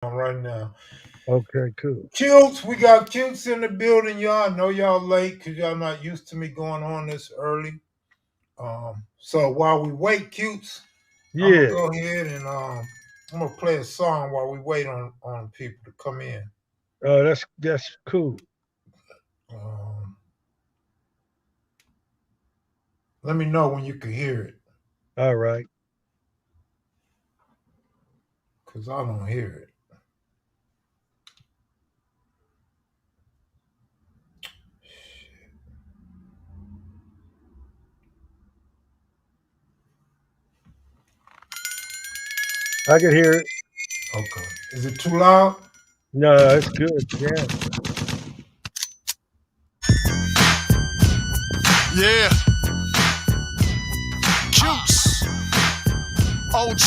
Right now. Okay, cool. Cutes, we got cutes in the building, y'all. I know y'all late because y'all not used to me going on this early. So while we wait, cutes, I'm gonna Yeah. go ahead and I'm gonna play a song while we wait on people to come in. Oh, that's cool. Um, Let me know when you can hear it All right. because I don't hear it. I can hear it. Okay, is it too loud? No, it's good. Yeah. Yeah, Cutes, OG,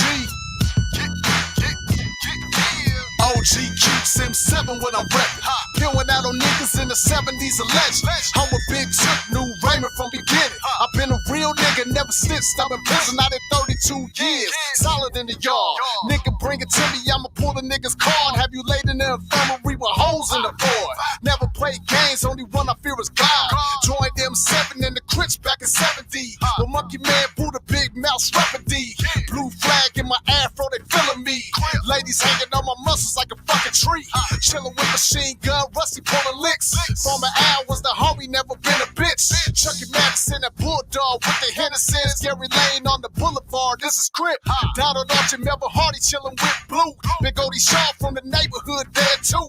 OG Cutes M7 when I'm reppin'. Peeling out on niggas in the 70s a legend. I'm a big tip, new Raymond from beginning. I've been a real nigga, never snitched. I'm in prison out in 32 years. Solid in the yard. Nigga, bring it to me, I'ma pull the nigga's card. Have you laid in the infirmary with holes in the board? Never played games, only one I fear is God. Joined M7 in the crits back in 70. The monkey man boot a big mouth rapidly. Blue flag in my afro, they feeling me. Ladies hanging on my muscles like a fucking tree. Chillin' with machine gun, rusty pulling licks. Former Al was the homie, never been a bitch. Chucky Madison, that bulldog with the Hendersons. Gary Lane on the boulevard, this is Crip. Donald Archer, Melvin Hardy chillin' with Blue. Big Odie Shaw from the neighborhood there too.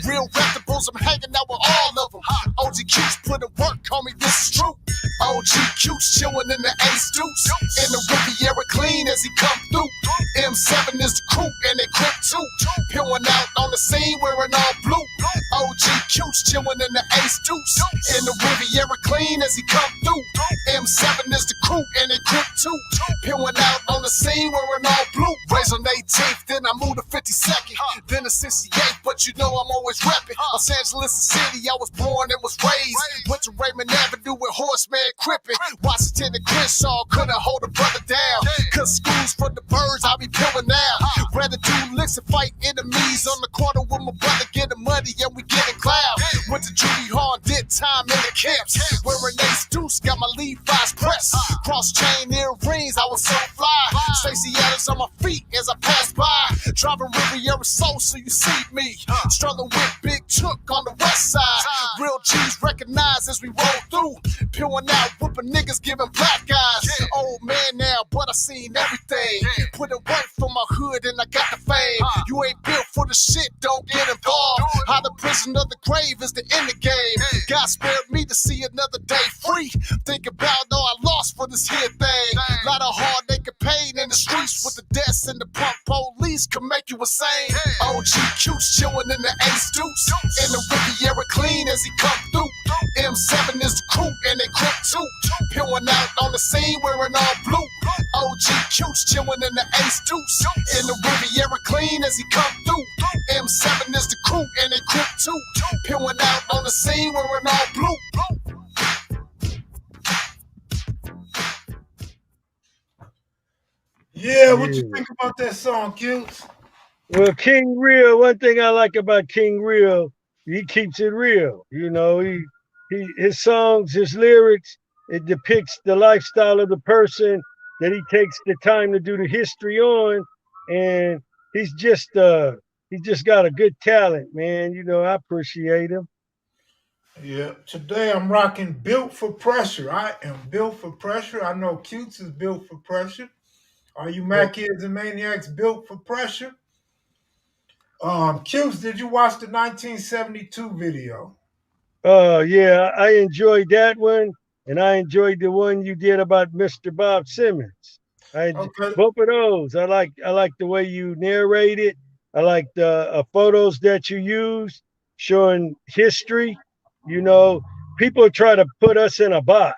Real reputables, I'm hanging out with all of them. OG Q's putting work, homie, this is true. OG Q's chillin' in the Ace Deuce. In the Riviera clean as he come through. M7 is the crew and they Crip too. Peeling out on the scene wearing all blue. OG Q's chillin' in the Ace Deuce. In the Riviera clean as he come through. M7 is the crew and they Crip too. Peeling out on the scene wearing all blue. Raised on 18th, then I moved to 52nd. Then to 68th, but you know I'm always reppin'. Los Angeles City, I was born and was raised. Went to Raymond Avenue with Horseman Crippin'. Washington and Crenshaw couldn't hold a brother down. Cause schools for the birds, I be peeling now. Rather do licks and fight enemies on the corner with my brother, getting money and we getting cloud. Went to Judy Hall, did time in the camps. Wearing Ace Deuce, got my Levi's press. Cross chain earrings, I was so fly. Stacey Adams on my feet as I pass by. Driving Riviera Soul, so you see me. Struggling with Big Chook on the west side. Real G's recognized as we roll through. Peeling out, whooping niggas, giving black eyes. Old man now, but I seen everything. Putting work for my hood and I got the fame. You ain't built for the shit, don't get involved. How the prison of the grave is the end of the game. God spared me to see another day free. Think about all I lost for this here thing. Lot of hard naked pain in the streets with the deaths and the punk police can make you insane. OG Q's chillin' in the Ace Deuce. In the Riviera clean as he come through. M7 is the crew and they Crip too. Peeling out on the scene wearing all blue. OG Q's chillin' in the Ace Deuce. In the Riviera clean as he come through. M7 is the crew and they Crip too. Peeling out on the scene wearing all blue. Yeah, what you Yeah. think about that song, cutes? Well, King Real, one thing I like about King Real, he keeps it real. You know, he his songs, his lyrics, it depicts the lifestyle of the person that he takes the time to do the history on, and he's just got a good talent, man. You know, I appreciate him. Yeah, today I'm rocking Built for Pressure. I am built for pressure. I know Cutes is built for pressure. Are you Mackids and Maniacs built for pressure? Cutes, did you watch the 1972 video? Yeah, I enjoyed that one, and I enjoyed the one you did about Mr. Bob Simmons. Okay. Both of those. I like the way you narrate it. I like the photos that you use showing history. You know, people try to put us in a box.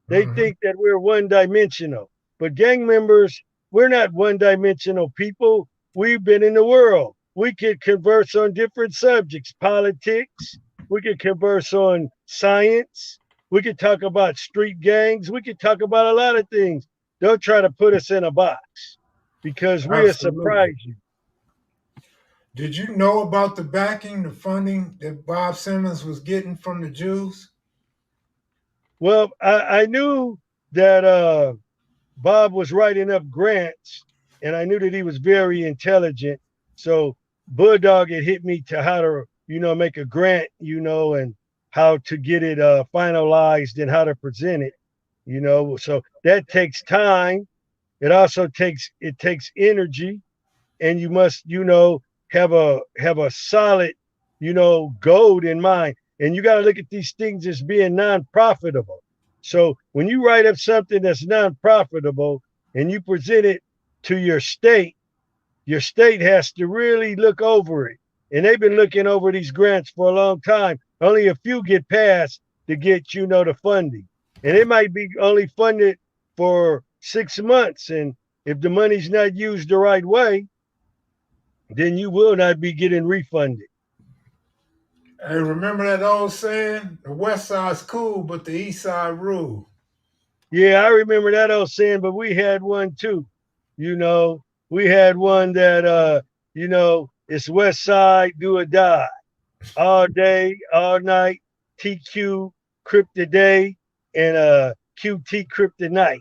They Mhm. think that we're one dimensional, but gang members, we're not one dimensional people. We've been in the world. We could converse on different subjects, politics, we could converse on science. We could talk about street gangs. We could talk about a lot of things. Don't try to put us in a box because we'll Absolutely. surprise you. Did you know about the backing, the funding that Bob Simmons was getting from the Jews? Well, I knew that Bob was writing up grants, and I knew that he was very intelligent. So Bulldog had hit me to how to, make a grant, and how to get it finalized and how to present it. So that takes time. It takes energy, and you must, have a solid, goal in mind. And you got to look at these things as being non-profitable. So when you write up something that's non-profitable and you present it to your state has to really look over it. And they've been looking over these grants for a long time. Only a few get passed to get, the funding. And it might be only funded for 6 months. And if the money's not used the right way, then you will not be getting refunded. Hey, remember that old saying? The West Side's cool, but the East Side rule. Yeah, I remember that old saying, but we had one too. We had one that it's West Side, do or die. All day, all night, TQ Cryptoday and QT Kryptonite.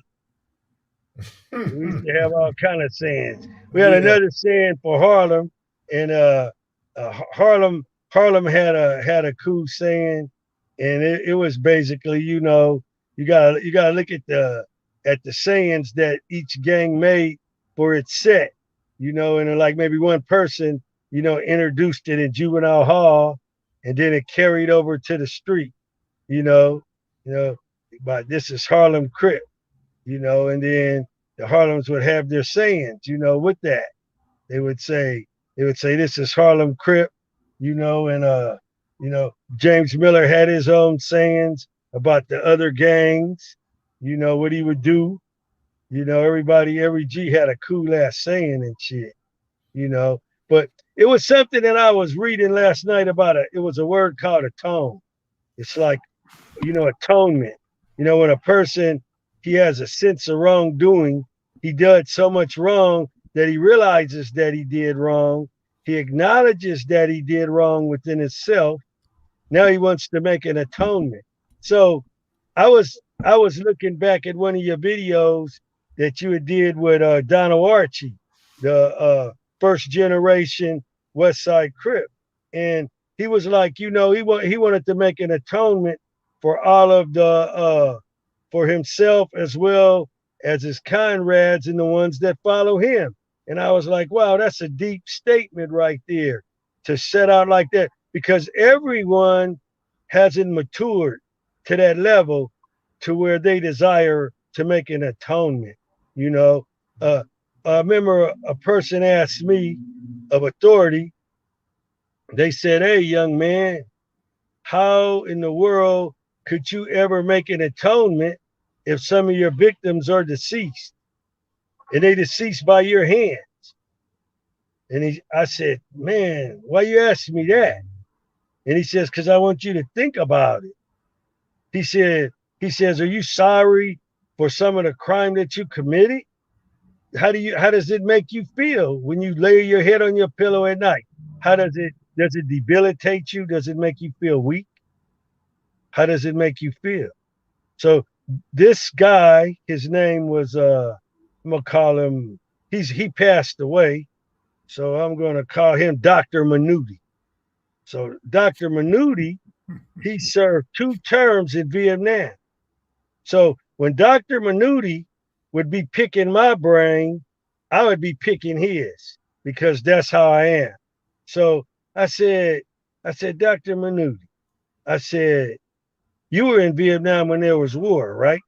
We used to have all kind of sayings. We had Yeah. another saying for Harlem, and Harlem had a cool saying, and it was basically, you gotta look at the sayings that each gang made for its set, and then, like maybe one person, introduced it in juvenile hall, and then it carried over to the street, you know, you know, but this is Harlem Crip, and then the Harlems would have their sayings, with that. They would say, this is Harlem Crip, and James Miller had his own sayings about the other gangs, what he would do. Every G had a cool ass saying and shit, you know. But it was something that I was reading last night about it was a word called atone. It's like, atonement. When a person he has a sense of wrongdoing, he does so much wrong that he realizes that he did wrong. He acknowledges that he did wrong within himself. Now he wants to make an atonement. So I was looking back at one of your videos that you had did with Donald Archie, the first generation West Side Crip, and he was like, he wanted to make an atonement for all of the for himself as well as his comrades and the ones that follow him. And I was like, wow, that's a deep statement right there to set out like that because everyone hasn't matured to that level to where they desire to make an atonement. You know, uh, I remember a person asked me of authority, they said, hey, young man, how in the world could you ever make an atonement if some of your victims are deceased and they deceased by your hand? And I said, man, why you asking me that? And he says, because I want you to think about it. He said, he says, are you sorry for some of the crime that you committed? How does it make you feel when you lay your head on your pillow at night? Does it debilitate you? Does it make you feel weak? How does it make you feel? So this guy, his name was I'm gonna call him, he passed away. So I'm gonna call him Dr. Manuti. So Dr. Manuti, he served 2 terms in Vietnam. So when Dr. Manuti would be picking my brain, I would be picking his because that's how I am. So I said, Dr. Manuti, I said, you were in Vietnam when there was war, right?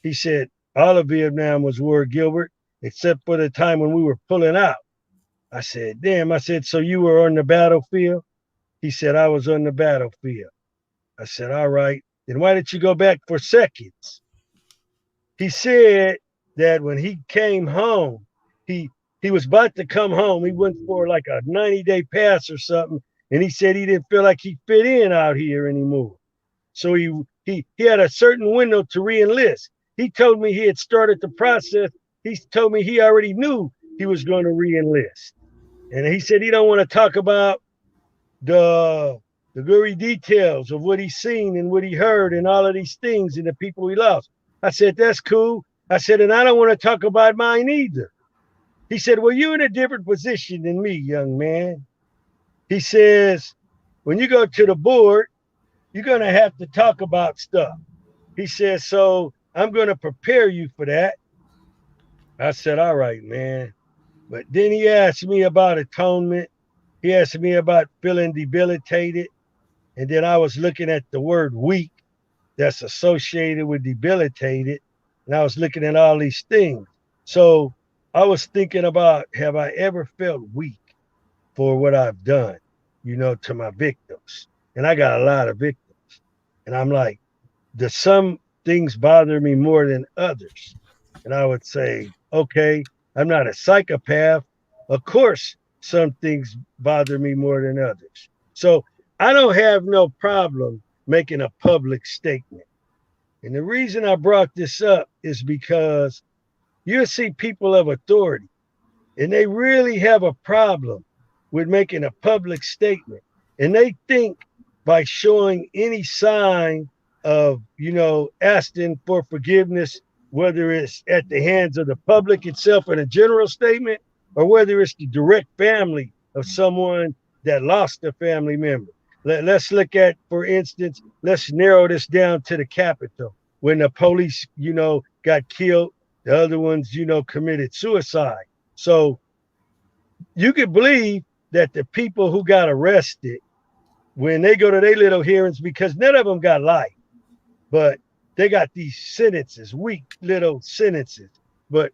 He said, all of Vietnam was war, Gilbert, except for the time when we were pulling out. I said, damn. I said, so you were on the battlefield? He said, I was on the battlefield. I said, all right. Then why did you go back for seconds? He said that when he came home, he was about to come home. He went for like a 90-day pass or something. And he said he didn't feel like he fit in out here anymore. So he had a certain window to re-enlist. He told me he had started the process. He told me he already knew he was going to re-enlist. And he said he don't want to talk about the the gory details of what he's seen and what he heard and all of these things and the people he lost. I said, that's cool. I said, and I don't want to talk about mine either. He said, well, you're in a different position than me, young man. He says, when you go to the board, you're going to have to talk about stuff. He says, so I'm going to prepare you for that. I said, all right, man. But then he asked me about atonement. He asked me about feeling debilitated. And then I was looking at the word weak that's associated with debilitated. And I was looking at all these things. So I was thinking about, have I ever felt weak for what I've done, to my victims? And I got a lot of victims. And I'm like, does some things bother me more than others? And I would say, okay, I'm not a psychopath. Of course, some things bother me more than others. So I don't have no problem making a public statement. And the reason I brought this up is because you see people of authority and they really have a problem with making a public statement. And they think by showing any sign of, asking for forgiveness, whether it's at the hands of the public itself in a general statement, or whether it's the direct family of someone that lost a family member. Let's look at, for instance, let's narrow this down to the Capitol. When the police, got killed, the other ones, committed suicide. So you could believe that the people who got arrested, when they go to their little hearings, because none of them got life, but they got these sentences, weak little sentences. But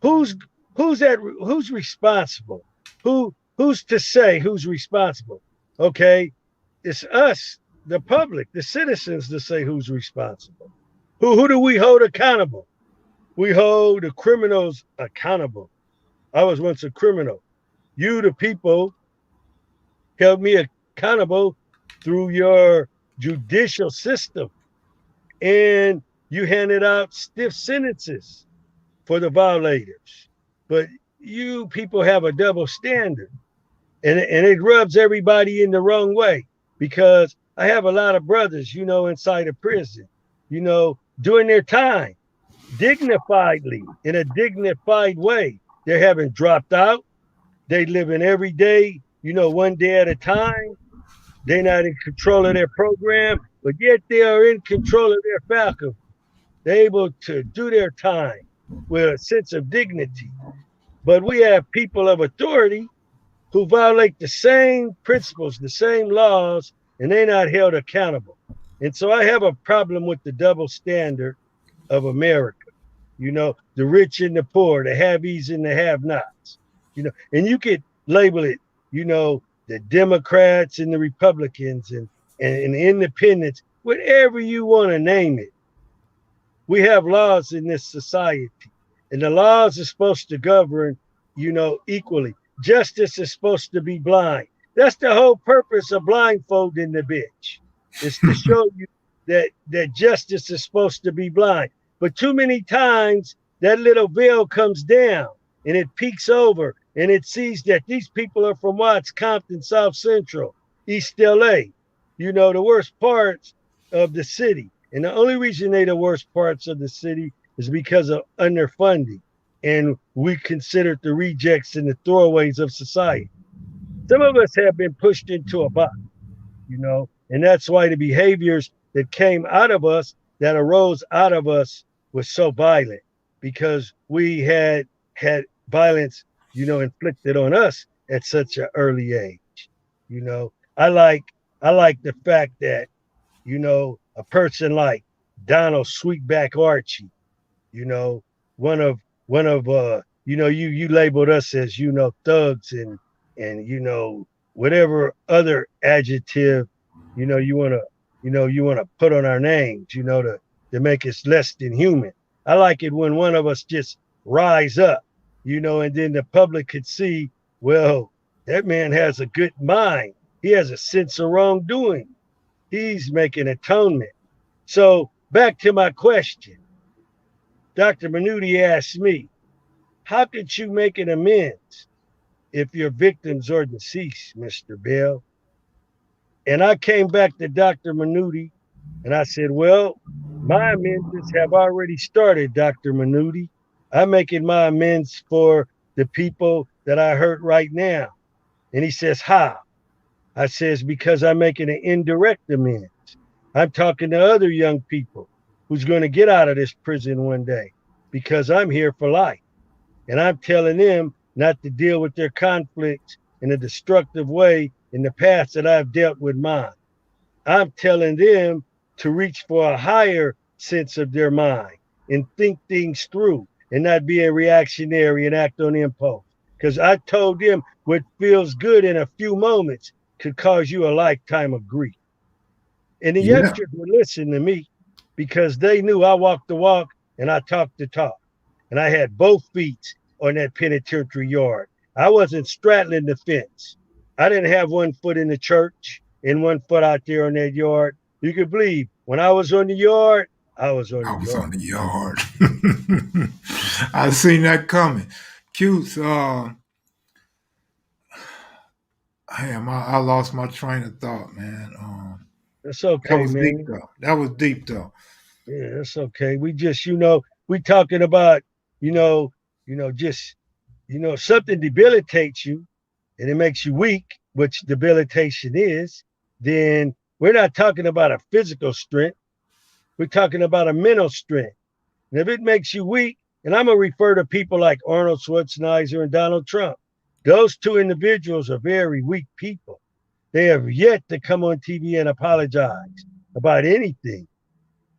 who's who's responsible? Who's to say who's responsible? Okay, it's us, the public, the citizens, to say who's responsible. Who do we hold accountable? We hold the criminals accountable. I was once a criminal. You, the people, held me accountable through your judicial system, and you handed out stiff sentences for the violators. But you people have a double standard, and it rubs everybody in the wrong way, because I have a lot of brothers, inside of prison, doing their time dignifiedly, in a dignified way. They haven't dropped out. They living every day, one day at a time. They're not in control of their program, but yet they are in control of their faculty. They're able to do their time with a sense of dignity. But we have people of authority who violate the same principles, the same laws, and they're not held accountable. And so I have a problem with the double standard of America. The rich and the poor, the have-ees and the have-nots. And you could label it, the Democrats and the Republicans and independents, whatever you want to name it. We have laws in this society, and the laws are supposed to govern, equally. Justice is supposed to be blind. That's the whole purpose of blindfolding the bitch. It's to show you that justice is supposed to be blind. But too many times that little veil comes down and it peeks over and it sees that these people are from Watts, Compton, South Central, East LA, the worst parts of the city. And the only reason they're the worst parts of the city is because of underfunding. And we considered the rejects and the throwaways of society. Some of us have been pushed into a box, and that's why the behaviors that came out of us, that arose out of us, was so violent, because we had violence, inflicted on us at such an early age. I like the fact that, a person like Donald Sweetback Archie, one of you labeled us as, thugs and whatever other adjective, you want to put on our names, to make us less than human. I like it when one of us just rise up, and then the public could see, well, that man has a good mind. He has a sense of wrongdoing. He's making atonement. So back to my question. Dr. Minuti asked me, how could you make an amends if your victims are deceased, Mr. Bell. And I came back to Dr. Minuti and I said, well, my amends have already started, Dr. Minuti. I'm making my amends for the people that I hurt right now. And he says, how? I says, because I'm making an indirect amends. I'm talking to other young people who's going to get out of this prison one day because I'm here for life. And I'm telling them not to deal with their conflicts in a destructive way in the past that I've dealt with mine. I'm telling them to reach for a higher sense of their mind and think things through and not be a reactionary and act on impulse. Because I told them what feels good in a few moments could cause you a lifetime of grief. And the Yeah. youngsters would listen to me because they knew I walked the walk and I talked the talk. And I had both feet on that penitentiary yard. I wasn't straddling the fence. I didn't have one foot in the church and one foot out there on that yard. You could believe when I was on the yard, I was on I the was yard. on the yard. I seen that coming. Cute. Damn, I lost my train of thought, man. That's That okay, was deep man. though. That was deep though. Yeah, that's okay. We just, we talking about, you know, just, something debilitates you and it makes you weak, which debilitation is, then we're not talking about a physical strength. We're talking about a mental strength. And if it makes you weak, and I'm going to refer to people like Arnold Schwarzenegger and Donald Trump, those two individuals are very weak people. They have yet to come on TV and apologize about anything.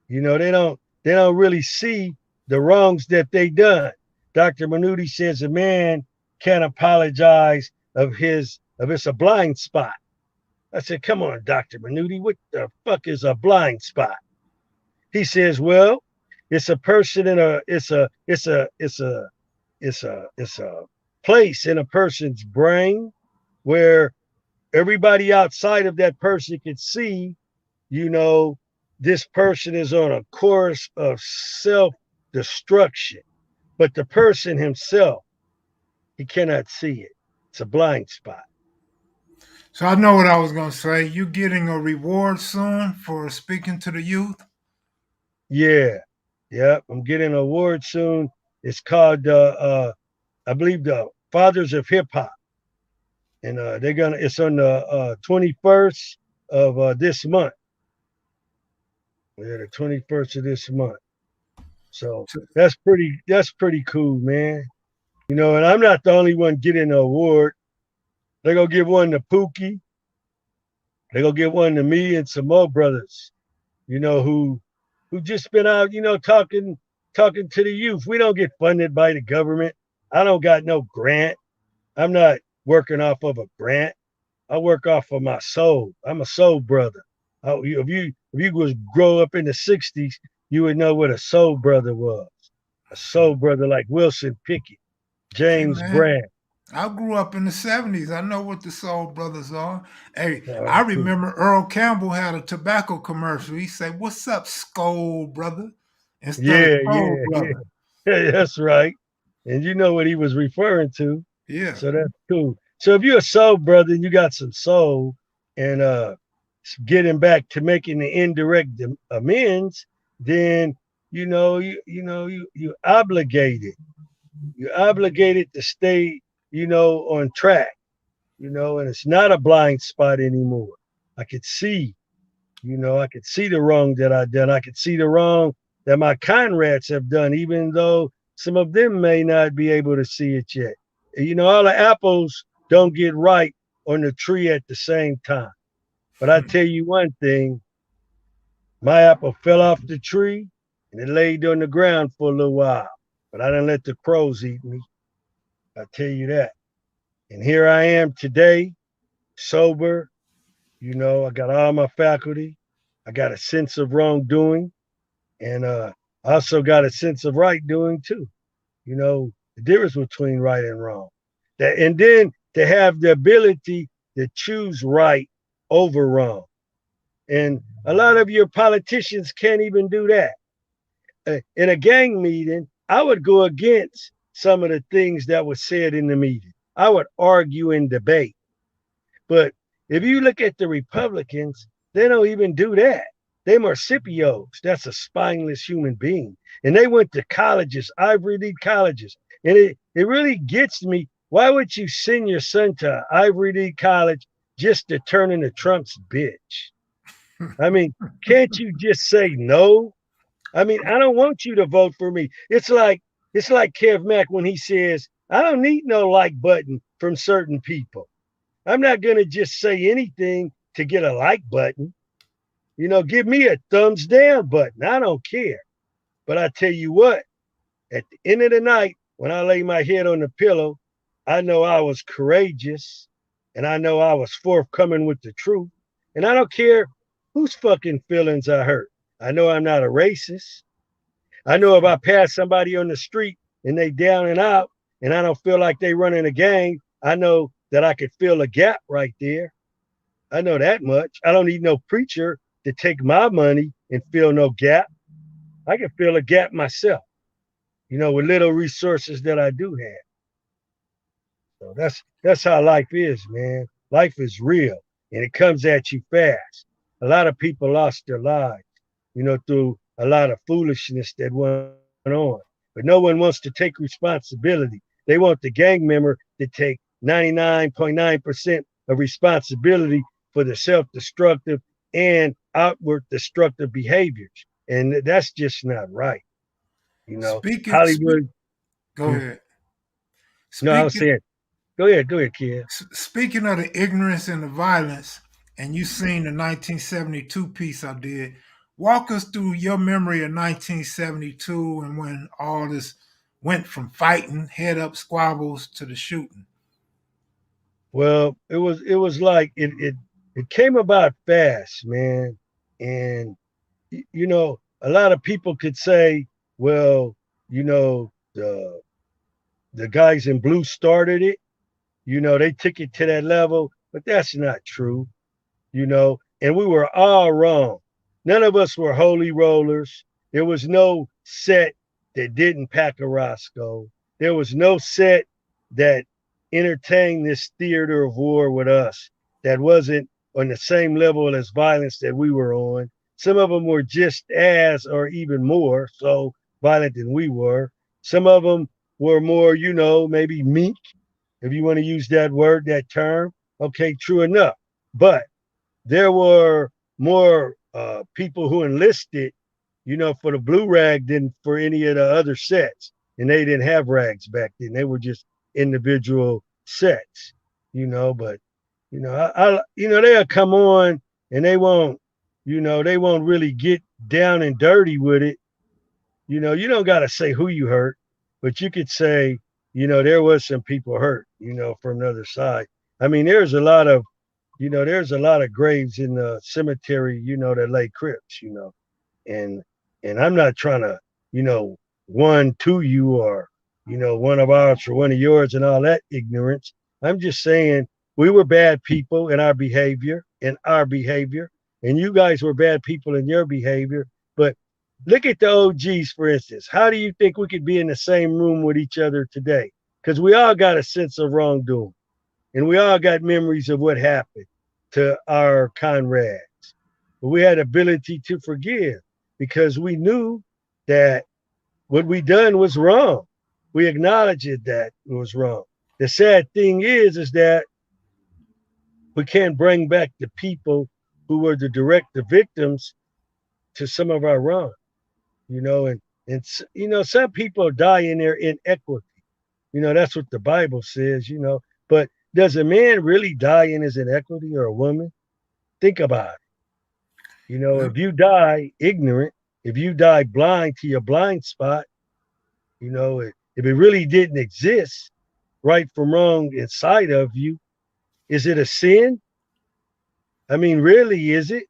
They don't really see the wrongs that they done. Dr. Minuti says a man can't apologize of it's a blind spot. I said, come on, Dr. Minuti, what the fuck is a blind spot? He says, well, it's a person in a it's a place in a person's brain where everybody outside of that person can see, you know, this person is on a course of self destruction, but the person himself, he cannot see it. It's a blind spot. So I know what I was gonna say. You getting a reward soon for speaking to the youth? Yeah. Yeah. I'm getting an award soon. It's called, I believe, the Fathers of Hip Hop. And it's on the 21st of this month. Yeah, the 21st of this month. So So, that's pretty cool, man. And I'm not the only one getting an award. They're gonna give one to Pookie. They're gonna give one to me and some more brothers, who just been out, talking to the youth. We don't get funded by the government. I don't got no grant. I'm not working off of a grant. I work off of my soul. I'm a soul brother. If you was grow up in the '60s, you would know what a soul brother was. A soul brother like Wilson Pickett, hey James man, Brown. I grew up in the '70s. I know what the Soul Brothers are. Hey, I Oh, cool. remember Earl Campbell had a tobacco commercial. He said, "What's up, Skull Brother?" instead of Yeah, Soul yeah, yeah. Brother. That's right. And you know what he was referring to. Yeah. So that's cool. So if you're a soul brother and you got some soul and getting back to making the indirect amends, then you obligated. You're obligated to stay, on track, and it's not a blind spot anymore. I could see, I could see the wrong that I done. I could see the wrong that my comrades have done, even though some of them may not be able to see it yet. All the apples don't get ripe on the tree at the same time. But I tell you one thing, my apple fell off the tree and it laid on the ground for a little while. But I didn't let the crows eat me. I tell you that. And here I am today, sober. I got all my faculty. I got a sense of wrongdoing. And I also got a sense of right doing too. The difference between right and wrong. And then to have the ability to choose right over wrong. And a lot of your politicians can't even do that. In a gang meeting, I would go against some of the things that were said in the meeting. I would argue and debate. But if you look at the Republicans, they don't even do that. They marsupials. That's a spineless human being. And they went to colleges, Ivy League colleges. And it really gets me. Why would you send your son to Ivy League college just to turn into Trump's bitch? I mean, can't you just say no? I mean, I don't want you to vote for me. It's like Kev Mac when he says, I don't need no like button from certain people. I'm not going to just say anything to get a like button. Give me a thumbs down button. I don't care. But I tell you what, at the end of the night, when I lay my head on the pillow, I know I was courageous and I know I was forthcoming with the truth. And I don't care whose fucking feelings I hurt. I know I'm not a racist. I know if I pass somebody on the street and they down and out and I don't feel like they running a gang, I know that I could fill a gap right there. I know that much. I don't need no preacher to take my money and fill no gap. I can fill a gap myself, with little resources that I do have. So that's how life is, man. Life is real and it comes at you fast. A lot of people lost their lives, through a lot of foolishness that went on. But no one wants to take responsibility. They want the gang member to take 99.9% of responsibility for the self-destructive and outward destructive behaviors. And that's just not right. Speaking, Hollywood. go ahead. No, I was Speaking, saying, go ahead, kid. speaking of the ignorance and the violence, and you seen the 1972 piece I did. Walk us through your memory of 1972 and when all this went from fighting, head up squabbles to the shooting. Well, it was like it came about fast, man. And a lot of people could say, well, the guys in blue started it. They took it to that level, but that's not true. And we were all wrong. None of us were holy rollers. There was no set that didn't pack a Roscoe. There was no set that entertained this theater of war with us that wasn't on the same level as violence that we were on. Some of them were just as or even more so violent than we were. Some of them were more, maybe meek, if you want to use that word, that term. Okay, true enough. But there were more people who enlisted, for the blue rag than for any of the other sets. And they didn't have rags back then. They were just individual sets, but they'll come on and they won't really get down and dirty with it. You don't gotta say who you hurt, but you could say, there was some people hurt, from the other side. I mean, there's a lot of graves in the cemetery, that lay crypts, and I'm not trying to, one to you or, one of ours for one of yours and all that ignorance. I'm just saying we were bad people in our behavior, and you guys were bad people in your behavior. But look at the OGs, for instance. How do you think we could be in the same room with each other today? Because we all got a sense of wrongdoing. And we all got memories of what happened to our comrades. But we had ability to forgive because we knew that what we done was wrong. We acknowledged that it was wrong. The sad thing is that we can't bring back the people who were the direct victims to some of our wrong, and some people die in their inequity. That's what the Bible says, but does a man really die in his inequity or a woman? Think about it. Yep. If you die ignorant, if you die blind to your blind spot, if it really didn't exist, right from wrong inside of you, is it a sin? I mean, really, is it?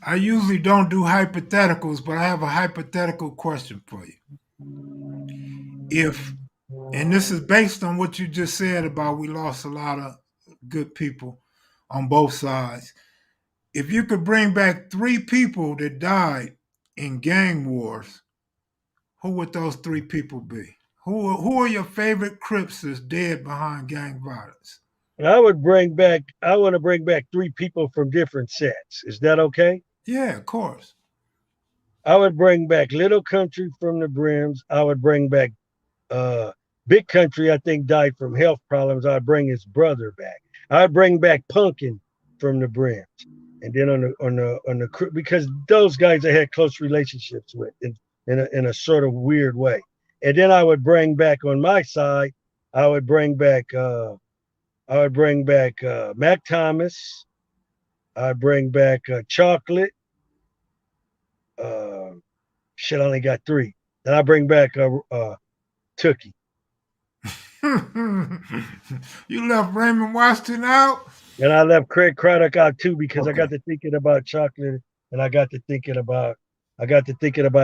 I usually don't do hypotheticals, but I have a hypothetical question for you. If, and this is based on what you just said about we lost a lot of good people on both sides. If you could bring back three people that died in gang wars, who would those three people be? Who are your favorite Crips that's dead behind gang violence? And I want to bring back three people from different sets. Is that okay? Yeah, of course. I would bring back Little Country from the Brims. I would bring back uh Big Country, I think died from health problems. I'd bring his brother back. I'd bring back Punkin from the Brims. And then because those guys I had close relationships with in a sort of weird way. And then I would bring back on my side, I would bring back Mac Thomas. I'd bring back Chocolate. Uh, shit, I only got three. Then I bring back Tookie. You left Raymond Washington out? And I left Craig Craddock out too because I Okay. got to thinking about Chocolate and I got to thinking about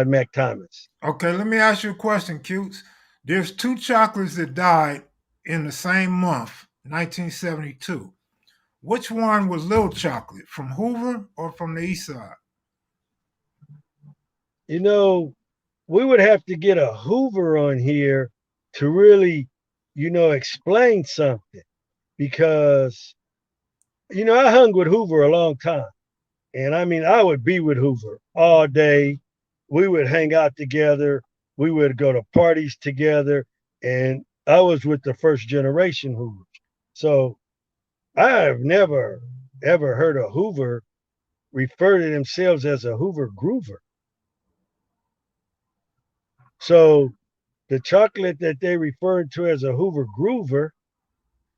Mac Thomas. Okay, let me ask you a question, Cutes. There's two chocolates that died in the same month, 1972. Which one was Little Chocolate, from Hoover or from the East Side? You know, we would have to get a Hoover on here to really, explain something because I hung with Hoover a long time. And I mean, I would be with Hoover all day. We would hang out together. We would go to parties together. And I was with the first generation Hoover. So I have never, ever heard a Hoover refer to themselves as a Hoover Groover. So the chocolate that they referred to as a Hoover Groover,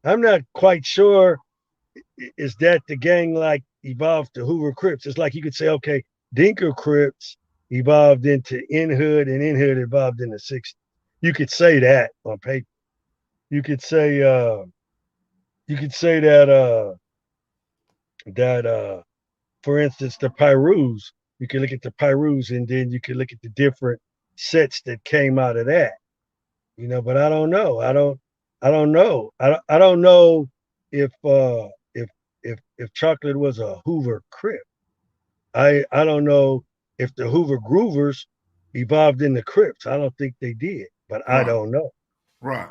I'm not quite sure is that the gang like evolved to Hoover Crips. It's like you could say, okay, Dinker Crips evolved into In Hood and In Hood evolved in the 60s. You could say that on paper. You could say that for instance the Pyrus, you can look at the Pyrus and then you can look at the different sets that came out of that. But I don't know. I don't know. I don't know if if Chocolate was a Hoover Crip. I don't know if the Hoover Groovers evolved in the Crips. I don't think they did, but I Right, don't know. right.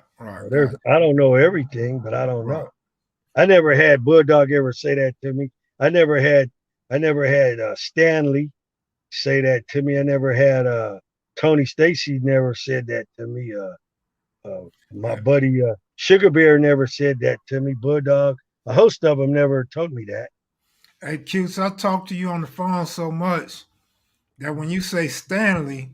There's Got I don't know everything, but I don't you. Right. know. I never had Bulldog ever say that to me. I never had Stanley say that to me. I never had Tony Stacy never said that to me. My buddy Sugar Bear never said that to me. Bulldog, a host of them never told me that. Hey, Cutes, I talk to you on the phone so much that when you say Stanley,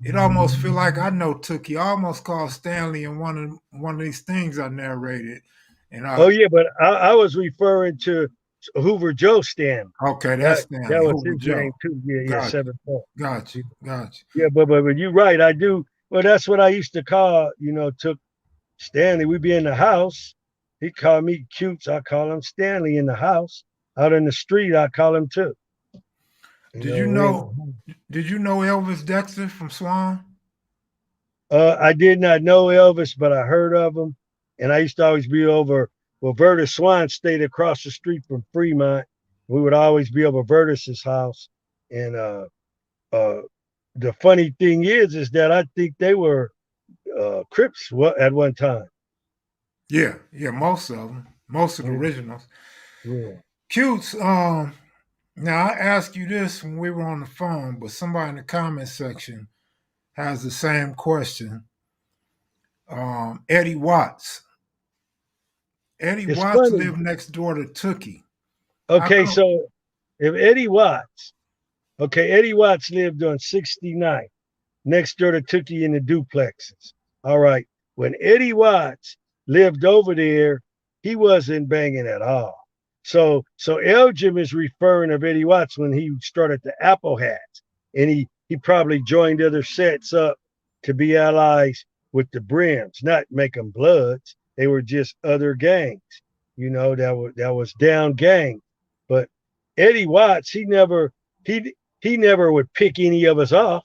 it almost feel like I know Tookie. I almost called Stanley in one of these things I narrated. And Oh yeah, but I was referring to Hoover Joe Stan. okay, that's That Stanley, was Hoover his name Joe. too. Yeah, Got you, 7 4. got you, got you. Yeah, but you're right. I do. Well, that's what I used to call. Took Stanley. We'd be in the house. He called me Cutes. I call him Stanley in the house. Out in the street, I call him too. Did you We know? Did you know Elvis Dexter from Swan? I did not know Elvis, but I heard of him, and I used to always be over. Well, Vertus Swan stayed across the street from Fremont. We would always be over Vertus's house, and uh, the funny thing is that I think they were Crips at one time. Yeah, most of them, most of the Yeah, originals. yeah. Cutes. Now I asked you this when we were on the phone, but somebody in the comment section has the same question. Eddie Watts. Eddie It's Watts funny. lived next door to Tookie. How Okay, come? so if Eddie Watts lived on 69 next door to Tookie in the duplexes. All right. When Eddie Watts lived over there, he wasn't banging at all. So Elgin is referring of Eddie Watts when he started the Apple Hats, and he probably joined other sets up to be allies with the Brims, not make them Bloods. They were just other gangs, that was down gang. But Eddie Watts, he never would pick any of us off,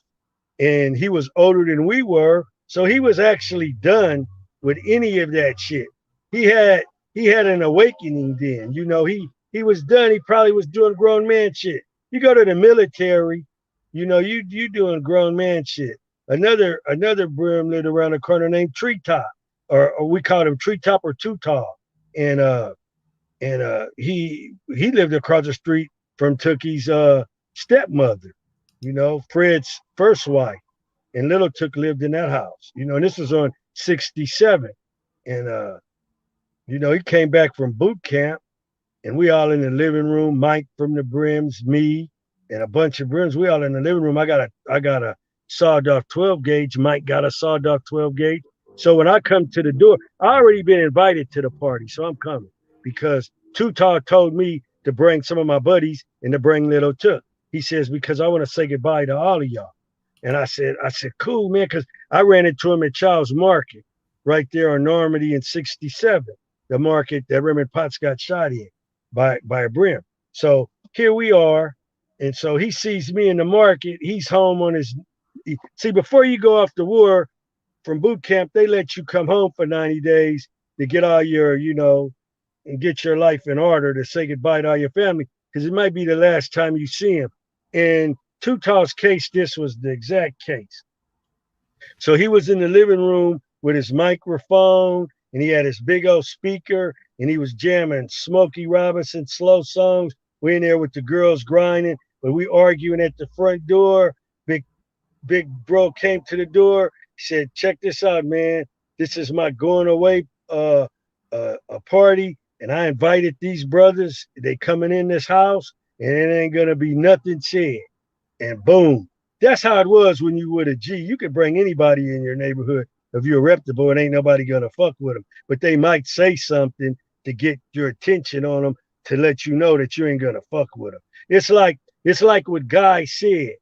and he was older than we were, so he was actually done with any of that shit. He had he had an awakening then. He was done. He probably was doing grown man shit. You go to the military, you doing grown man shit. another brim lived around the corner named Treetop, or we called him Treetop or Too Tall, and he lived across the street from Tookie's stepmother, Fred's first wife, and Little Took lived in that house, and this was on 67, and he came back from boot camp, and we all in the living room. Mike from the Brims, me, and a bunch of Brims. We all in the living room. I got a sawed off 12 gauge. Mike got a sawed off 12 gauge. So when I come to the door, I already been invited to the party, so I'm coming because Too Tall told me to bring some of my buddies and to bring Little Took. He says because I want to say goodbye to all of y'all. And I said, cool, man, because I ran into him at Charles Market right there on Normandy in 67, the market that Raymond Potts got shot in by a brim. So here we are. And so he sees me in the market. He's home on his. See, before you go off the war from boot camp, they let you come home for 90 days to get all your, and get your life in order to say goodbye to all your family because it might be the last time you see him. In Too Tall's case, this was the exact case. So he was in the living room with his microphone and he had his big old speaker and he was jamming Smokey Robinson slow songs. We in there with the girls grinding, but we arguing at the front door. Big bro came to the door. He said, check this out, man. This is my going away a party. And I invited these brothers. They coming in this house and it ain't going to be nothing said. And boom. That's how it was when you were a G. You could bring anybody in your neighborhood. If you're reputable, and ain't nobody going to fuck with them. But they might say something to get your attention on them to let you know that you ain't going to fuck with them. It's like what Guy said.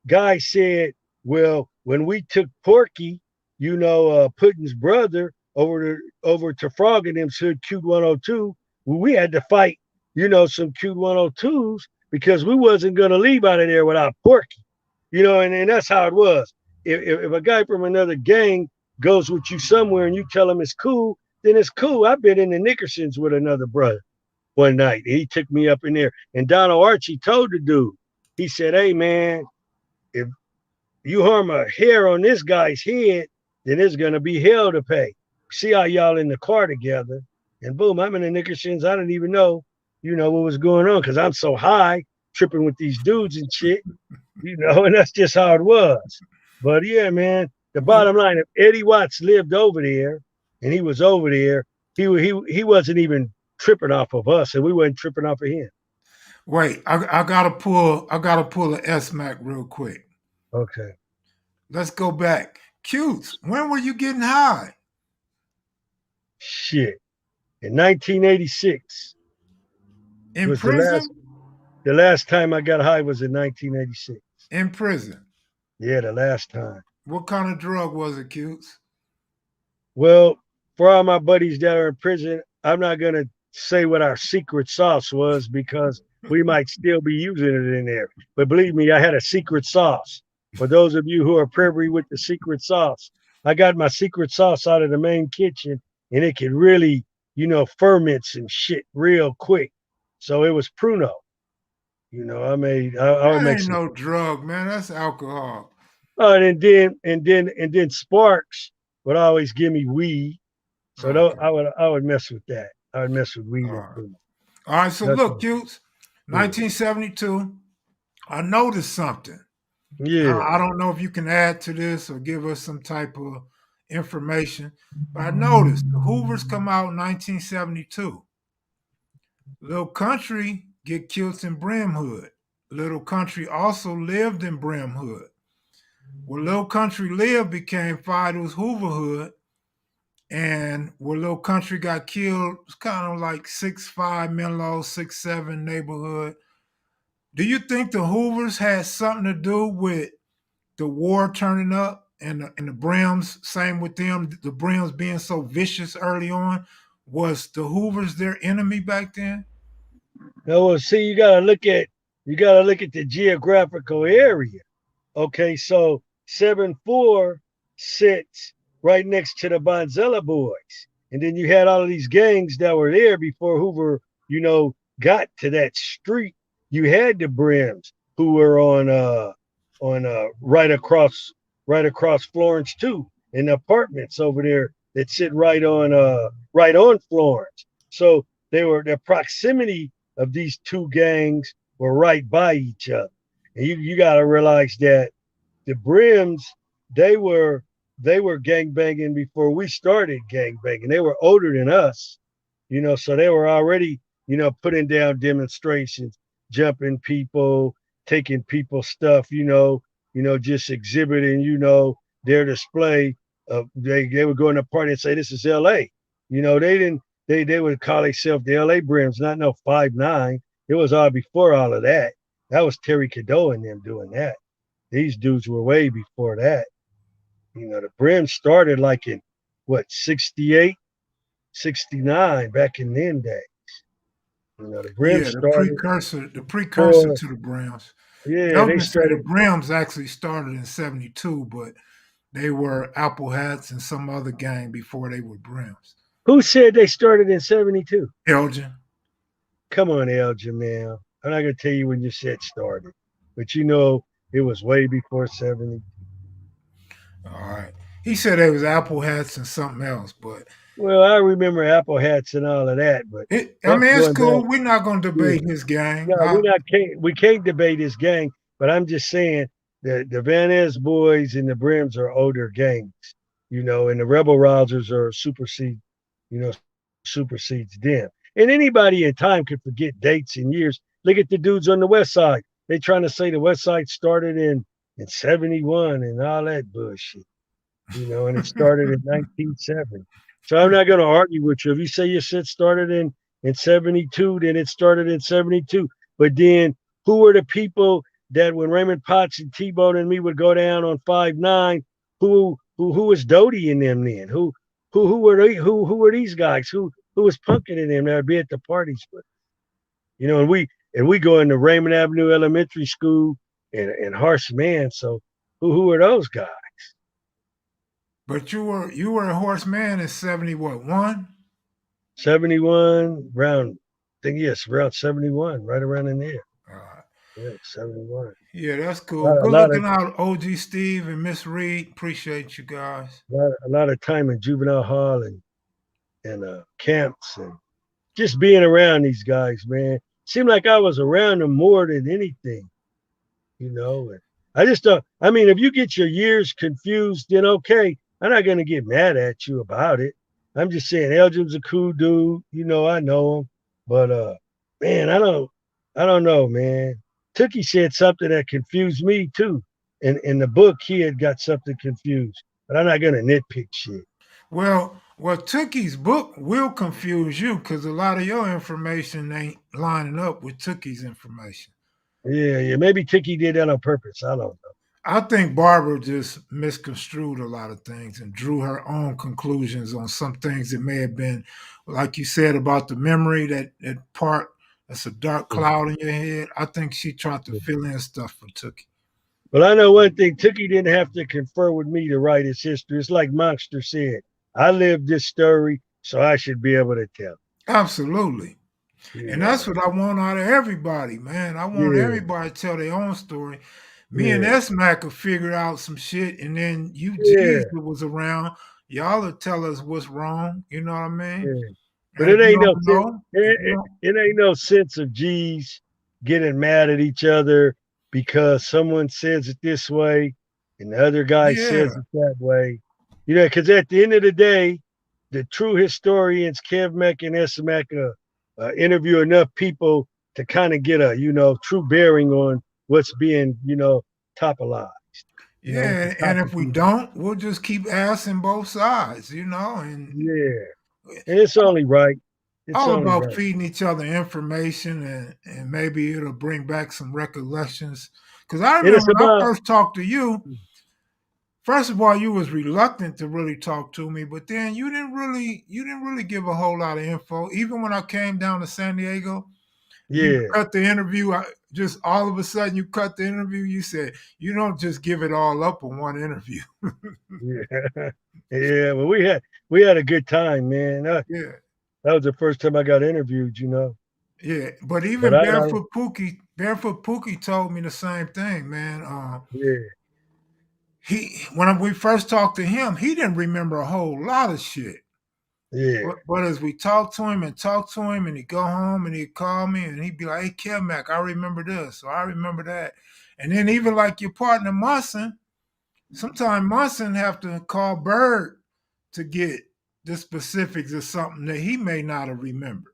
Guy said, well, when we took Porky, Putin's brother over to Frog and them hood Cute 102, we had to fight, some Cute 102s because we wasn't going to leave out of there without Porky, and that's how it was. If a guy from another gang goes with you somewhere and you tell him it's cool, then it's cool. I've been in the Nickersons with another brother one night. He took me up in there and Donald Archie told the dude, he said, hey man, if you harm a hair on this guy's head, then it's going to be hell to pay. See how y'all in the car together. And boom, I'm in the Nickersons. I didn't even know, what was going on because I'm so high, tripping with these dudes and shit, and that's just how it was. But yeah, man, the bottom line, if Eddie Watts lived over there and he was over there, he wasn't even tripping off of us and we wasn't tripping off of him. Wait, I gotta pull a S-Mac real quick. Okay. Let's go back. Cutes, when were you getting high? Shit. In 1986. In prison? The last time I got high was in 1986. In prison? Yeah, the last time. What kind of drug was it, Cutes? Well, for all my buddies that are in prison, I'm not going to say what our secret sauce was because we might still be using it in there. But believe me, I had a secret sauce. For those of you who are privy with the secret sauce, I got my secret sauce out of the main kitchen and it could really, ferment some shit real quick. So it was Pruno. I would make some... no drug, man. That's alcohol. And then Sparks would always give me weed. So okay. I would mess with that. I would mess with weed. All right. So look, Cutes, 1972, I noticed something. Yeah. I don't know if you can add to this or give us some type of information, but I noticed the Hoovers come out in 1972. Little Country get killed in Brim Hood. Little Country also lived in Brim Hood. Where Little Country lived became Fido's Hoover Hood, and where Little Country got killed was kind of like 6'5", Menlo, 6'7" neighborhood. Do you think the Hoovers had something to do with the war turning up and the Brims, same with them, the Brims being so vicious early on? Was the Hoovers their enemy back then? No, well, see, you gotta look at the geographical area. Okay, so 7-4 sits right next to the Bonzella boys. And then you had all of these gangs that were there before Hoover, got to that street. You had the Brims who were on right across right across Florence too, in the apartments over there that sit right on Florence. So the proximity of these two gangs were right by each other. And you got to realize that the Brims, they were they were gang banging before we started gang banging. They were older than us, so they were already, putting down demonstrations, jumping people, taking people's stuff, just exhibiting, their display of they would go in a party and say this is LA. They didn't they would call themselves the LA Brims, not no 5'9". It was all before all of that. That was Terry Cadeau and them doing that. These dudes were way before that. The Brim started like in what, 68, 69 back in then day. The Brim Yeah, the started precursor, the precursor for to the Browns. yeah, they Elgin said the started. Browns actually started in '72, but they were Apple Hats and some other gang before they were Browns. Who said they started in 72? Elgin. Come on, Elgin, man. I'm not gonna tell you when your set started, but it was way before 70. All right. He said they was Apple Hats and something else, but Well, I remember Apple Hats and all of that, but I that's mean it's going cool. back. We're not going to Yeah. debate his gang. No, we can't debate this gang, but I'm just saying the Van Ness boys and the Brims are older gangs, and the Rebel Rousers are supersedes them. And anybody in time could forget dates and years. Look at the dudes on the West Side. They trying to say the West Side started in 71 and all that bullshit, and it started in 1970. So I'm not going to argue with you. If you say your shit started in 72, then it started in 72. But then who were the people that when Raymond Potts and T-Bone and me would go down on 5'9", who was Doty in them then? Who were these guys? Who was punking in them that would be at the parties with? And we go into Raymond Avenue Elementary School and Harsh Man. So who are those guys? But you were a horseman in 70 what, 1? 71, around 71, right around in there. Uh, Yeah, 71. yeah, that's A cool. lot, a Good lot of looking out, OG Steve and Miss Reed. Appreciate you guys. a lot of time in juvenile hall and camps and just being around these guys, man. Seemed like I was around them more than anything, And I just don't. I mean, if you get your years confused, then okay, I'm not gonna get mad at you about it. I'm just saying, Elgin's a cool dude. I know him, but man, I don't know, man. Tookie said something that confused me too. In the book, he had got something confused, but I'm not gonna nitpick shit. Well, Tookie's book will confuse you because a lot of your information ain't lining up with Tookie's information. Yeah, yeah. Maybe Tookie did that on purpose. I don't know. I think Barbara just misconstrued a lot of things and drew her own conclusions on some things that may have been, like you said about the memory, that part that's a dark cloud in your head. I think she tried to fill in stuff for Tookie. But I know one thing: Tookie didn't have to confer with me to write his history. It's like Monster said, "I lived this story, so I should be able to tell." Absolutely. You And that's know? what I want out of everybody, man. I want Yeah, everybody to tell their own story. Me and yeah, S-Mac could figure out some shit, and then you yeah, G's that was around, y'all will tell us what's wrong. You know what I mean? yeah. But And if it you ain't no don't sense. know, if It, you it, don't, it ain't no sense of G's getting mad at each other because someone says it this way and the other guy yeah, says it that way. Because at the end of the day, the true historians, Kevmec and S-Mac, interview enough people to kind of get a true bearing on what's being topolized, what the yeah. And topic if we is. don't, we'll just keep asking both sides, and Yeah, and it's only right. It's all only about right. feeding each other information, and maybe it'll bring back some recollections. Because I And it's remember when I about first talked to you, first of all, you was reluctant to really talk to me, but then you didn't really give a whole lot of info. Even when I came down to San Diego, you yeah, cut the interview. Just all of a sudden, you cut the interview. You said you don't just give it all up on one interview. yeah, yeah. Well, we had a good time, man. Yeah, That was the first time I got interviewed. yeah. But But even I Barefoot Pookie told me the same thing, man. yeah, when we first talked to him, he didn't remember a whole lot of shit. Yeah. But as we talked to him and talked to him, and he'd go home and he'd call me and he'd be like, "Hey, Kevmac, I remember this or I remember that." And then even like your partner Munson, sometimes Munson have to call Bird to get the specifics of something that he may not have remembered.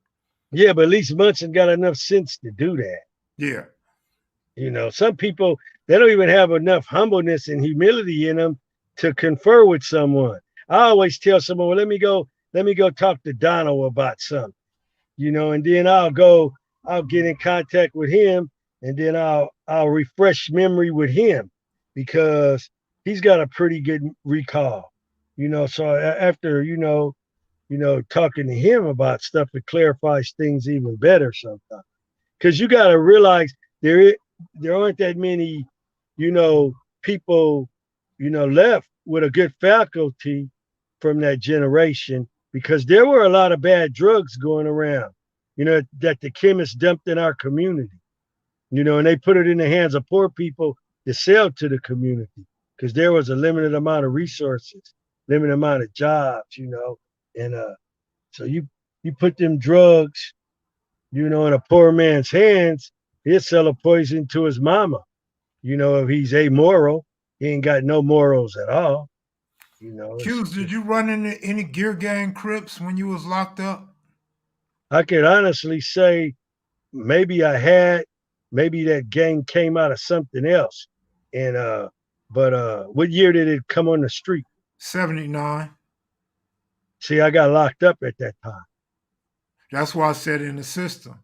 Yeah, but at least Munson got enough sense to do that. Yeah. You know, some people they don't even have enough humbleness and humility in them to confer with someone. I always tell someone, well, let me go talk to Donald about something, you know, and then I'll get in contact with him and then I'll refresh memory with him because he's got a pretty good recall. You know, so after, talking to him about stuff, it clarifies things even better sometimes. Because you got to realize there aren't that many, people, left with a good faculty from that generation because there were a lot of bad drugs going around, that the chemists dumped in our community, and they put it in the hands of poor people to sell to the community because there was a limited amount of resources, limited amount of jobs, and so you put them drugs, in a poor man's hands, he'll sell a poison to his mama. If he's amoral, he ain't got no morals at all. Hughes, did you run into any gear gang crips when you was locked up? I could honestly say maybe I had, maybe that gang came out of something else. And but what year did it come on the street? 79. See, I got locked up at that time. That's why I said in the system.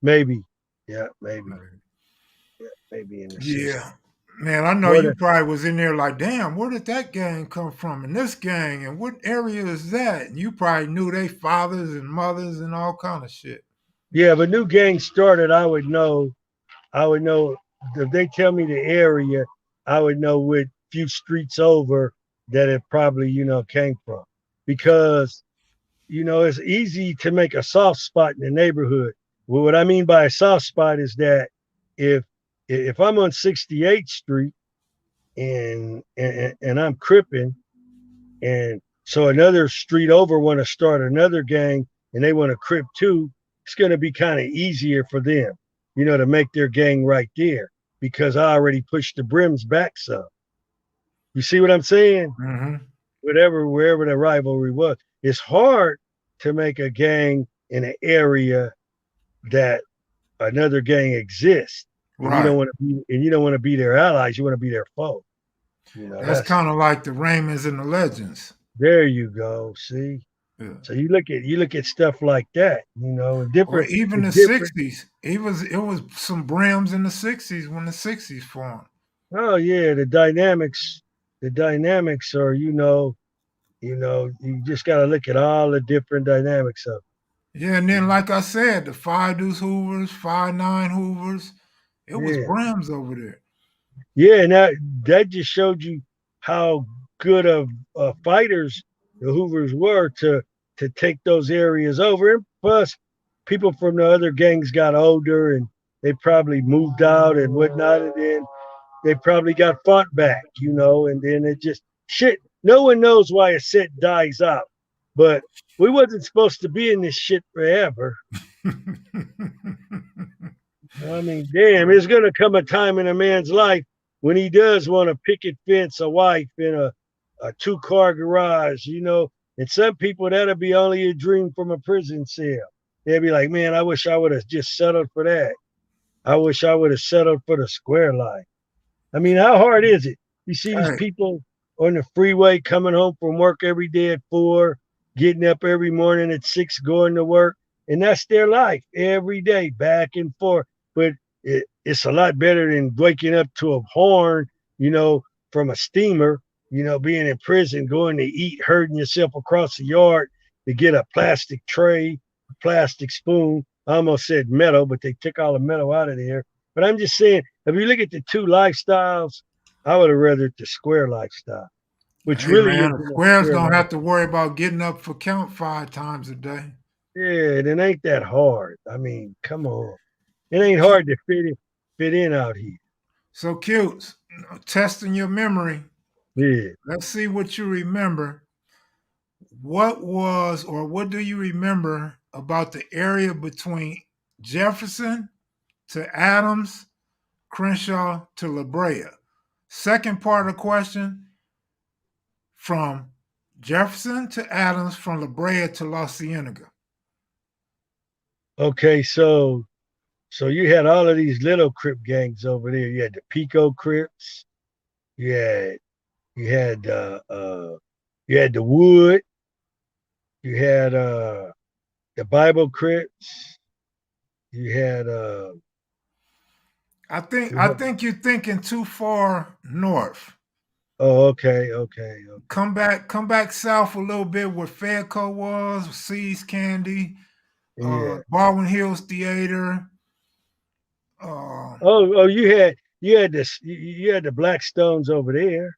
Maybe. Yeah, maybe. Yeah, maybe in the system. Yeah. Man, I know you probably was in there like, damn, where did that gang come from? And this gang, and what area is that? And you probably knew they fathers and mothers and all kind of shit. Yeah, if a new gang started, I would know. If they tell me the area, I would know what few streets over that it probably, came from. Because, it's easy to make a soft spot in the neighborhood. Well, what I mean by a soft spot is that if I'm on 68th Street and I'm cripping, and so another street over want to start another gang and they want to crip too, it's going to be kind of easier for them, to make their gang right there because I already pushed the brims back some. You see what I'm saying? Mm-hmm. Wherever the rivalry was, it's hard to make a gang in an area that another gang exists. And right. You don't want to be their allies. You want to be their foe. That's kind of like the Raymonds and the Legends. There you go. See. Yeah. So you look at stuff like that, different. Or even the 60s. It was some brims in the 60s when the 60s formed. Oh yeah, the dynamics are, you just got to look at all the different dynamics of it. Yeah, and then like I said, the 5 Deuce Hoovers, 5-9 Hoovers, it was brims over there. Yeah, and that just showed you how good of fighters the Hoovers were to take those areas over. And plus, people from the other gangs got older and they probably moved out and whatnot, and then they probably got fought back, and then it just shit. No one knows why a set dies out, but we wasn't supposed to be in this shit forever. I mean, damn, there's gonna come a time in a man's life when he does want a picket fence, a wife, and a 2-car garage, and some people that'll be only a dream from a prison cell. They'll be like, man, I wish I would have just settled for that. I wish I would have settled for the square life. I mean, how hard is it? You see these people on the freeway coming home from work every day at 4, getting up every morning at 6, going to work, and that's their life every day, back and forth. But it's a lot better than waking up to a horn, from a steamer, being in prison, going to eat, herding yourself across the yard to get a plastic tray, a plastic spoon. I almost said metal, but they took all the metal out of there. But I'm just saying, if you look at the two lifestyles, I would have rather the square lifestyle, which really man, the squares don't have to worry about getting up for count 5 times a day. Yeah, it ain't that hard. I mean, come on. It ain't hard to fit in out here. So cute. Testing your memory. Yeah. Let's see what you remember. What do you remember about the area between Jefferson to Adams, Crenshaw to La Brea? Second part of the question, from Jefferson to Adams, from La Brea to La Cienega. Okay, so you had all of these little Crip gangs over there. You had the Pico Crips. You had you had you had the Wood. You had the Bible Crips. You had I think you I had, think you're thinking too far north. oh, okay. Come back south a little bit where Fedco was, Seas Candy, Yeah. Baldwin Hills Theater. Uh, Oh, you had this you had the Blackstones over there.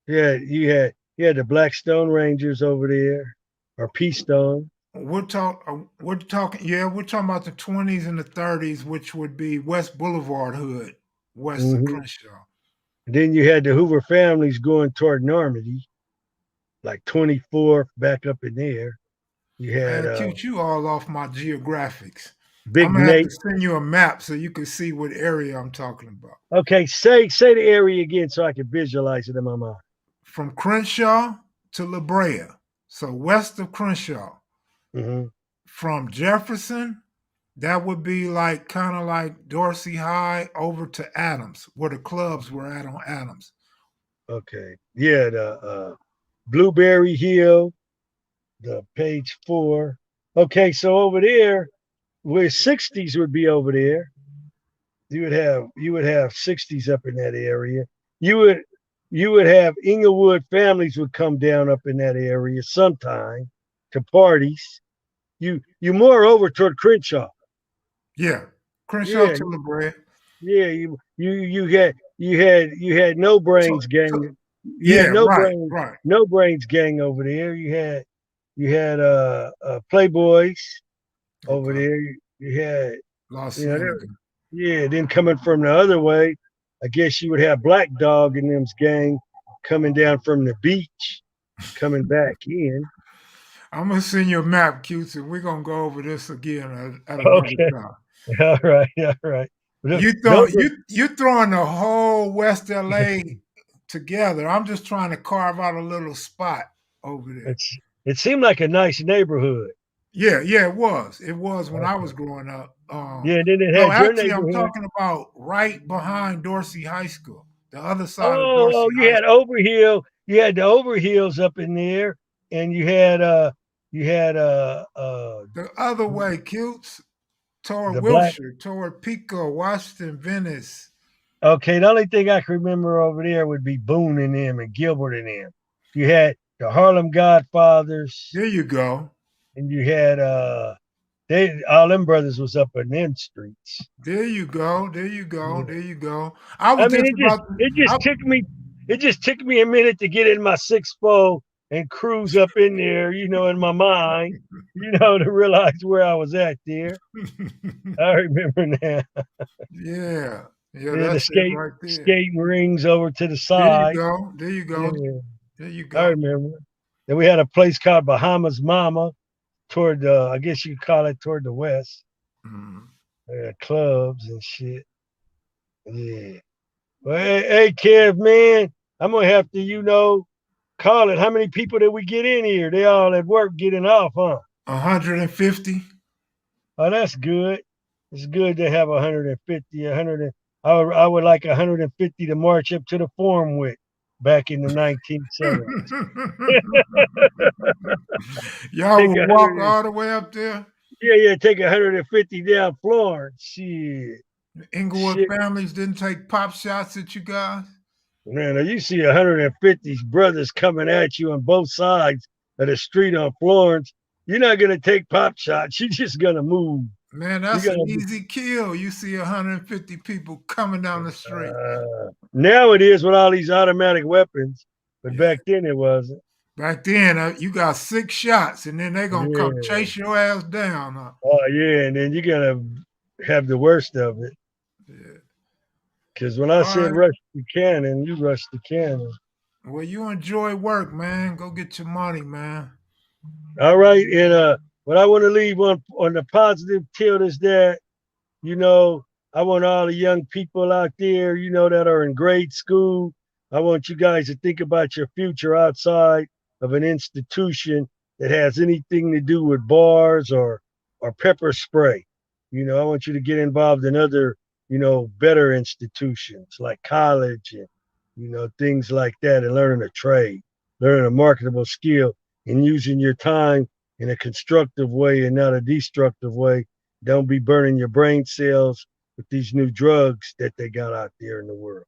Yeah, you had the Blackstone Rangers over there, or Peastone. we're talking. Yeah, we're talking about the 20s and the 30s, which would be West Boulevard hood, west of Hmm. Crenshaw. Then you had the Hoover families going toward Normandy, like 24th back up in there. You had Man, cute, you all off my geographics. I'm Big gonna have to Nate. send you a map so you can see what area I'm talking about. Okay, say the area again so I can visualize it in my mind. From Crenshaw to La Brea, so west of Crenshaw. Hmm. From Jefferson, that would be like kind of like Dorsey High over to Adams, where the clubs were at on Adams. Okay. Yeah, the Blueberry Hill, the page 4. Okay, so over there, where 60s would be over there, you would have 60s up in that area. You would you would have Inglewood families would come down up in that area sometime to parties. You more over toward Crenshaw. Yeah, Crenshaw Yeah, to La Brea. yeah. You had no To, brains to, gang. You had yeah, no right, brains right. no brains gang over there. You had Playboys over Okay, there. You had La you know Cienega. yeah. Then coming from the other way, I guess you would have Black Dog and them's gang coming down from the beach, coming back in. I'm gonna send you a map, cute, and we're gonna go over this again at another Okay, time. all right, all right. But You those throw you throwing the whole West LA together. I'm just trying to carve out a little spot over there. it seemed like a nice neighborhood. Yeah, yeah, it was. It was when I was Okay. growing up. Yeah, then it No, had your actually, I'm neighborhood. talking about right behind Dorsey High School, the other side of Oh, Dorsey you High had School. Overhill. You had the Overhills up in there, and you had The other way, cutes, toward the black. Wilshire, toward Pico, Washington, Venice. Okay, the only thing I can remember over there would be Boone and them and Gilbert and them. You had the Harlem Godfathers, There you go. and you had they all them brothers was up in them streets. There you go. There you go. Yeah. There you go. I I was mean, just it just about. it just I, took me it just took me a minute to get in my 6'4" and cruise up in there, in my mind, to realize where I was at there. I remember now. yeah, yeah, Yeah, the that's it right there. skating rings over to the There you side. go. There you go. Yeah, There you I go. remember. Then we had a place called Bahamas Mama toward I guess you could call it toward the west. Mm. Clubs and shit. Yeah. Well, hey, Kev, man, I'm gonna have to, call it. How many people did we get in here? They all at work getting off, huh? 150. Oh, that's good. It's good to have 150, 100. I would like 150 to march up to the forum with back in the 1970s. Y'all Take will a walk hundred, all the way up there. yeah, take 150 down Florence. Shit, Inglewood shit, families didn't take pop shots at you guys. man. You see 150 brothers coming at you on both sides of the street on Florence. You're not gonna take pop shots. You're just gonna move. Man, You're that's an gonna easy kill. You see 150 people coming down the street. Now it is with all these automatic weapons, but Yeah. back then it wasn't. Back then, you got 6 shots, and then they're gonna come Yeah. chase your ass down. Oh yeah, and then you're gonna have the worst of it. Yeah. Because when I All said right. rush the cannon, you rushed the cannon. Well, you enjoy work, man. Go get your money, man. All right, and what I want to leave on the positive tilt is that you know I want all the young people out there, that are in grade school. I want you guys to think about your future outside of an institution that has anything to do with bars or pepper spray. I want you to get involved in other, better institutions like college and things like that, and learning a trade, learning a marketable skill, and using your time in a constructive way and not a destructive way. Don't be burning your brain cells with these new drugs that they got out there in the world.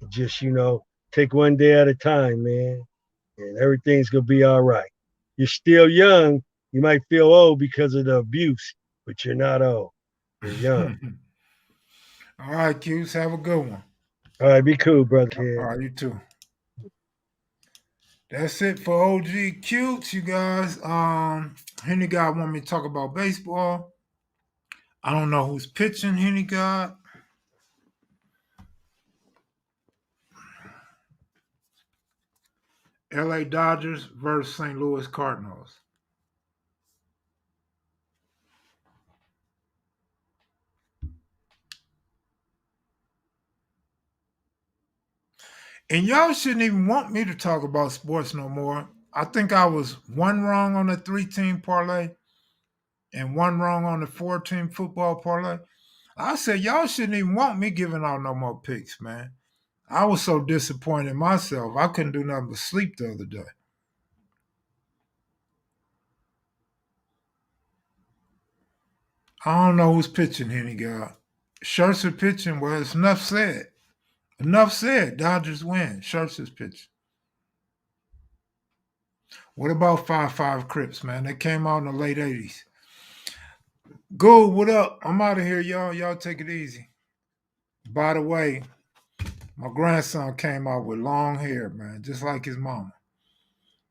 Just, take one day at a time, man, and everything's going to be all right. You're still young. You might feel old because of the abuse, but you're not old. You're young. All right, Q's. Have a good one. All right, be cool, brother All kid. right, you too. That's it for OG Cutes, you guys. Henny God want me to talk about baseball. I don't know who's pitching, Henny God. LA Dodgers versus St. Louis Cardinals. And y'all shouldn't even want me to talk about sports no more. I think I was one wrong on the 3-team parlay and one wrong on the 4-team football parlay. I said y'all shouldn't even want me giving out no more picks, man. I was so disappointed in myself. I couldn't do nothing but sleep the other day. I don't know who's pitching, Henny God. Scherzer pitching, well, it's enough said. Enough said. Dodgers win. Scherzer's pitching. What about 5-5 Crips, man? They came out in the late 80s. Go, what up? I'm out of here, y'all. Y'all take it easy. By the way, my grandson came out with long hair, man, just like his mama.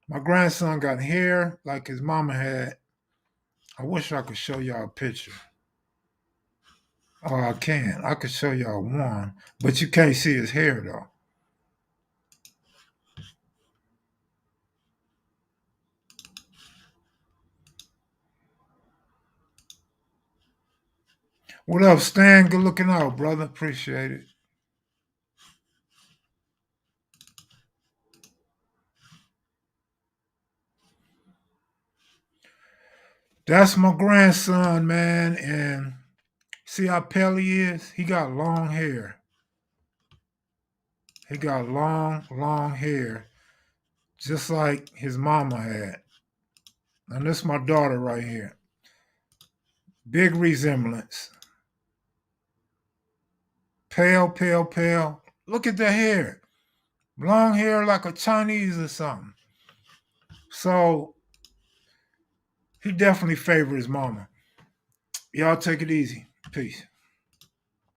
My grandson got hair like his mama had. I wish I could show y'all a picture. Oh, I can. I could show y'all one, but you can't see his hair, though. What up, Stan? Good looking out, brother. Appreciate it. That's my grandson, man. And see how pale he is? He got long hair. He got long, long hair, just like his mama had. And this is my daughter right here. Big resemblance. Pale, pale, pale. Look at the hair. Long hair like a Chinese or something. So he definitely favors his mama. Y'all take it easy. Peace.